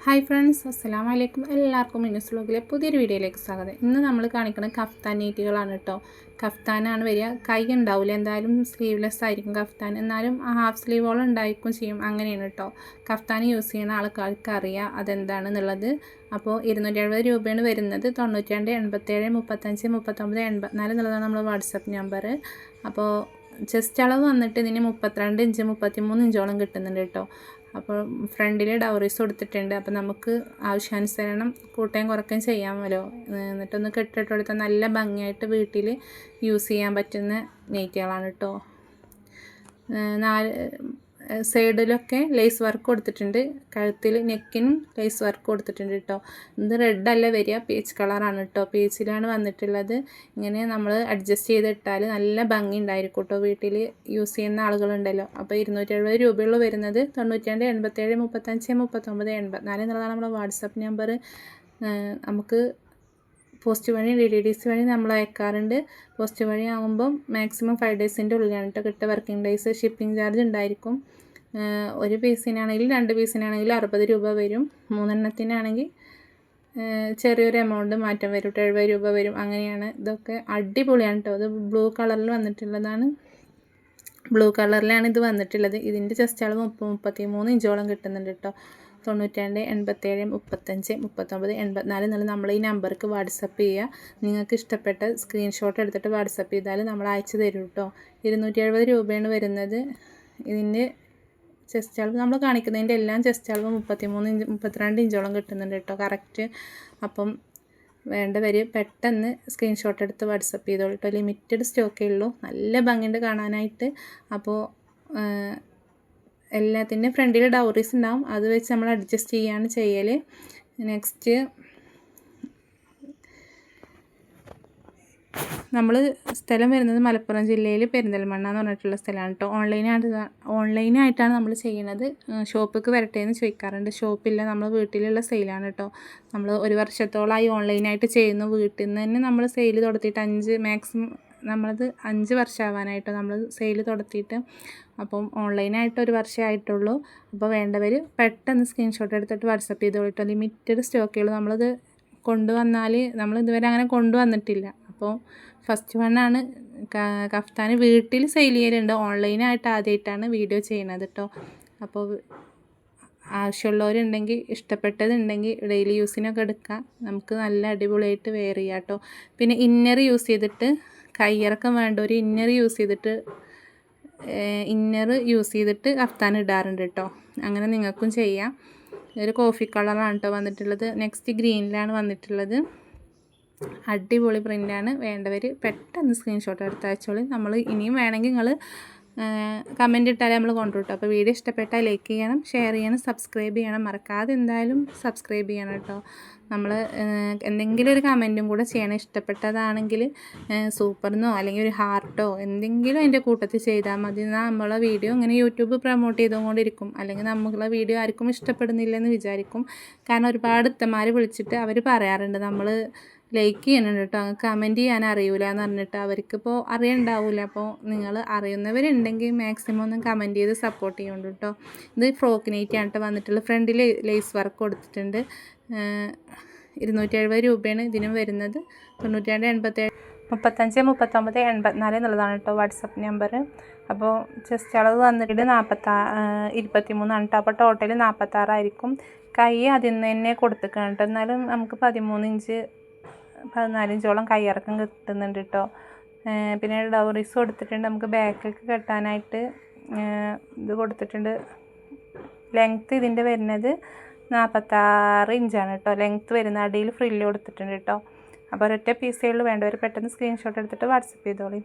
Hi friends, അസ്സലാമു അലൈക്കും. എല്ലാവർക്കും മിന്നൂസ് വ്ലോഗിലെ പുതിയൊരു വീഡിയോയിലേക്ക് സ്വാഗതം. ഇന്ന് നമ്മൾ കാണിക്കുന്നത് കഫ്താൻ നൈറ്റികളാണ് കേട്ടോ. കഫ്താനാണ് വരിക. കൈ ഉണ്ടാവില്ല, എന്തായാലും സ്ലീവ്ലെസ് ആയിരിക്കും കഫ്താൻ. എന്നാലും ഹാഫ് സ്ലീവോളം ഉണ്ടായിരിക്കും ചെയ്യും. അങ്ങനെയാണ് കേട്ടോ. കഫ്താൻ യൂസ് ചെയ്യുന്ന ആൾക്കാർക്ക് അറിയാം അതെന്താണെന്നുള്ളത്. അപ്പോൾ 270 രൂപയാണ് വരുന്നത്. 92 87 35 39 84 എന്നുള്ളതാണ് നമ്മുടെ വാട്സപ്പ് നമ്പർ. അപ്പോൾ ചെസ്റ്റ് അളവ് വന്നിട്ട് ഇതിന് 32 ഇഞ്ച് 33 ഇഞ്ചോളം കിട്ടുന്നുണ്ട് കേട്ടോ. അപ്പോൾ ഫ്രണ്ടിൽ ഡൗറീസ് കൊടുത്തിട്ടുണ്ട്. അപ്പോൾ നമുക്ക് ആവശ്യാനുസരണം കൂട്ടുകയും കുറയ്ക്കുകയും ചെയ്യാമല്ലോ. എന്നിട്ടൊന്ന് കെട്ടിട്ട് കൊടുത്താൽ നല്ല ഭംഗിയായിട്ട് വീട്ടിൽ യൂസ് ചെയ്യാൻ പറ്റുന്ന നെയ്റ്റുകളാണ് കേട്ടോ. സൈഡിലൊക്കെ ലേസ് വർക്ക് കൊടുത്തിട്ടുണ്ട്. കഴുത്തിൽ നെക്കിനും ലേസ് വർക്ക് കൊടുത്തിട്ടുണ്ട് കേട്ടോ. ഇത് റെഡല്ല വരിക, പീച്ച് കളറാണ് കേട്ടോ. പീച്ചിലാണ് വന്നിട്ടുള്ളത്. ഇങ്ങനെ നമ്മൾ അഡ്ജസ്റ്റ് ചെയ്തിട്ടാൽ നല്ല ഭംഗി ഉണ്ടായിരിക്കും കേട്ടോ. വീട്ടിൽ യൂസ് ചെയ്യുന്ന ആളുകളുണ്ടല്ലോ. അപ്പോൾ 270 രൂപയുള്ളൂ വരുന്നത്. 92 87 35 39 84 എന്നുള്ളതാണ് നമ്മുടെ വാട്സപ്പ് നമ്പർ. നമുക്ക് പോസ്റ്റ് വഴി DDDC വഴി നമ്മൾ അയക്കാറുണ്ട്. പോസ്റ്റ് വഴി ആകുമ്പം മാക്സിമം 5 ഡേയ്സിൻ്റെ ഉള്ളിലാണ് കേട്ടോ കിട്ടുക. വർക്കിംഗ് ഡേയ്സ് ഷിപ്പിംഗ് ചാർജ് ഉണ്ടായിരിക്കും. ഒരു പീസിനാണെങ്കിൽ 2 പീസിനാണെങ്കിൽ 60 രൂപ വരും. 3 എണ്ണത്തിനാണെങ്കിൽ ചെറിയൊരു എമൗണ്ട് മാറ്റം വരും, 70 രൂപ വരും. അങ്ങനെയാണ്. ഇതൊക്കെ അടിപൊളിയാണ് കേട്ടോ. ഇത് ബ്ലൂ കളറിൽ വന്നിട്ടുള്ളതാണ്. ബ്ലൂ കളറിലാണ് ഇത് വന്നിട്ടുള്ളത്. ഇതിൻ്റെ ചെസ്റ്റ് അളവ് 33 ഇഞ്ചോളം കിട്ടുന്നുണ്ട് കേട്ടോ. 92 87 35 39 84 എന്നുള്ള നമ്മൾ ഈ നമ്പർക്ക് വാട്സപ്പ് ചെയ്യുക. നിങ്ങൾക്ക് ഇഷ്ടപ്പെട്ട സ്ക്രീൻഷോട്ട് എടുത്തിട്ട് വാട്സപ്പ് ചെയ്താൽ നമ്മൾ അയച്ചു തരും കേട്ടോ. 270 രൂപയാണ് വരുന്നത്. ഇതിൻ്റെ ചെസ്റ്റ് അളവ് നമ്മൾ കാണിക്കുന്നതിൻ്റെ എല്ലാം ചെസ്റ്റ് അളവ് 33 ഇഞ്ച് 32 ഇഞ്ചോളം കിട്ടുന്നുണ്ട് കേട്ടോ കറക്റ്റ്. അപ്പം വേണ്ടവർ പെട്ടെന്ന് സ്ക്രീൻഷോട്ട് എടുത്ത് വാട്സപ്പ് ചെയ്തോളൂ കേട്ടോ. ലിമിറ്റഡ് സ്റ്റോക്കേ ഉള്ളൂ. നല്ല ഭംഗിയുണ്ട് കാണാനായിട്ട്. അപ്പോൾ എല്ലാത്തിൻ്റെ ഫ്രണ്ടിൽ ഡൗറീസ് ഉണ്ടാവും. അത് വെച്ച് നമ്മൾ അഡ്ജസ്റ്റ് ചെയ്യാണ് ചെയ്യൽ. നെക്സ്റ്റ് നമ്മൾ സ്ഥലം വരുന്നത് മലപ്പുറം ജില്ലയിൽ പെരിന്തൽമണ്ണ എന്ന് പറഞ്ഞിട്ടുള്ള സ്ഥലമാണ് കേട്ടോ. ഓൺലൈനായിട്ടാണ് നമ്മൾ ചെയ്യുന്നത്. ഷോപ്പിലേക്ക് വരട്ടെ എന്ന് ചോദിക്കാറുണ്ട്. ഷോപ്പില്ല, നമ്മൾ വീട്ടിലുള്ള സെയിലാണ് കേട്ടോ. നമ്മൾ 1 വർഷത്തോളമായി ഓൺലൈനായിട്ട് ചെയ്യുന്നു. വീട്ടിൽ നിന്ന് തന്നെ നമ്മൾ സെയിൽ തുടത്തിയിട്ട് മാക്സിമം നമ്മളത് 5 വർഷമാവാനായിട്ടോ നമ്മൾ സെയിൽ തുടത്തിയിട്ട്. അപ്പം ഓൺലൈനായിട്ട് 1 വർഷമായിട്ടുള്ളൂ. അപ്പോൾ വേണ്ടവർ പെട്ടെന്ന് സ്ക്രീൻഷോട്ട് എടുത്തിട്ട് വാട്സപ്പ് ചെയ്തോളൂ കേട്ടോ. ലിമിറ്റഡ് സ്റ്റോക്കുകൾ നമ്മളിത് കൊണ്ടുവന്നാൽ നമ്മൾ ഇതുവരെ അങ്ങനെ കൊണ്ടുവന്നിട്ടില്ല. അപ്പോൾ ഫസ്റ്റ് വണ്ണാണ് കഫ്താൻ. വീട്ടിൽ സെയിൽ ചെയ്യലുണ്ട്, ഓൺലൈനായിട്ട് ആദ്യമായിട്ടാണ് വീഡിയോ ചെയ്യണത് കേട്ടോ. അപ്പോൾ ആവശ്യമുള്ളവരുണ്ടെങ്കിൽ, ഇഷ്ടപ്പെട്ടതുണ്ടെങ്കിൽ ഡെയിലി യൂസിനൊക്കെ എടുക്കാം. നമുക്ക് നല്ല അടിപൊളിയായിട്ട് വെയർ ചെയ്യാം കേട്ടോ. പിന്നെ ഇന്നർ യൂസ് ചെയ്തിട്ട്, കയ്യിറക്കം വേണ്ട ഒരു ഇന്നർ യൂസ് ചെയ്തിട്ട് കഫ്താൻ ഇടാറുണ്ട് കേട്ടോ. അങ്ങനെ നിങ്ങൾക്കും ചെയ്യാം. ഒരു കോഫി കളറാണ് കേട്ടോ വന്നിട്ടുള്ളത്. നെക്സ്റ്റ് ഗ്രീനിലാണ് വന്നിട്ടുള്ളത്. അടിപൊളി പ്രിൻ്റാണ്. വേണ്ടവർ പെട്ടെന്ന് സ്ക്രീൻഷോട്ട് എടുത്ത് അയച്ചോളി. നമ്മൾ ഇനിയും വേണമെങ്കിൽ നിങ്ങൾ കമൻറ്റ് ഇട്ടാലേ നമ്മൾ കൊണ്ടുപോട്ടോ. അപ്പോൾ വീഡിയോ ഇഷ്ടപ്പെട്ടാൽ ലൈക്ക് ചെയ്യണം, ഷെയർ ചെയ്യണം, സബ്സ്ക്രൈബ് ചെയ്യണം. മറക്കാതെ എന്തായാലും സബ്സ്ക്രൈബ് ചെയ്യണം കേട്ടോ. നമ്മൾ എന്തെങ്കിലും ഒരു കമൻറ്റും കൂടെ ചെയ്യണം. ഇഷ്ടപ്പെട്ടതാണെങ്കിൽ സൂപ്പർന്നോ അല്ലെങ്കിൽ ഒരു ഹാർട്ടോ എന്തെങ്കിലും അതിൻ്റെ കൂട്ടത്തിൽ ചെയ്താൽ മതി. എന്നാൽ നമ്മളെ വീഡിയോ ഇങ്ങനെ യൂട്യൂബ് പ്രൊമോട്ട് ചെയ്തുകൊണ്ടിരിക്കും. അല്ലെങ്കിൽ നമ്മളെ വീഡിയോ ആർക്കും ഇഷ്ടപ്പെടുന്നില്ലെന്ന് വിചാരിക്കും. കാരണം ഒരുപാട് ഇത്തമാർ വിളിച്ചിട്ട് അവർ പറയാറുണ്ട് നമ്മൾ ലൈക്ക് ചെയ്യണുണ്ട് കേട്ടോ, കമൻറ്റ് ചെയ്യാൻ അറിയില്ല എന്ന് പറഞ്ഞിട്ട്. അവർക്കിപ്പോൾ അറിയണ്ടാവില്ല. അപ്പോൾ നിങ്ങൾ അറിയുന്നവരുണ്ടെങ്കിൽ മാക്സിമം ഒന്ന് കമൻറ്റ് ചെയ്ത് സപ്പോർട്ട് ചെയ്യുന്നുണ്ട് കേട്ടോ. ഇത് ഫ്രോക്ക് നൈറ്റിയാണ് കേട്ടോ വന്നിട്ടുള്ളത്. ഫ്രണ്ടിൽ ലേസ് വർക്ക് കൊടുത്തിട്ടുണ്ട്. 270 രൂപയാണ് ഇതിനും വരുന്നത്. 92 87 35 39 84 എന്നുള്ളതാണ് കേട്ടോ വാട്സപ്പ് നമ്പർ. അപ്പോൾ ചെസ്റ്റ് അളവ് വന്നിട്ട് 23 കേട്ടോ. അപ്പോൾ ടോട്ടൽ 46 ആയിരിക്കും. കൈ അതിൽ നിന്ന് തന്നെ കൊടുത്തിക്കണം കേട്ടോ. എന്നാലും നമുക്ക് 13 ഇഞ്ച് 14 ഇഞ്ചോളം കൈയിറക്കം കിട്ടുന്നുണ്ട് കേട്ടോ. പിന്നെ ഡൗറീസ് കൊടുത്തിട്ടുണ്ട്. നമുക്ക് ബാക്കൊക്കെ കെട്ടാനായിട്ട് ഇത് കൊടുത്തിട്ടുണ്ട്. ലെങ്ത്ത് ഇതിൻ്റെ വരുന്നത് 46 ഇഞ്ചാണ് കേട്ടോ ലെങ്ത്ത് വരുന്ന. അടിയിൽ ഫ്രില്ല് കൊടുത്തിട്ടുണ്ട് കേട്ടോ. അപ്പോൾ ഒരൊറ്റ പീസേ ഉള്ളൂ. വേണ്ടവർ പെട്ടെന്ന് സ്ക്രീൻഷോട്ട് എടുത്തിട്ട് വാട്സപ്പ് ചെയ്തോളി.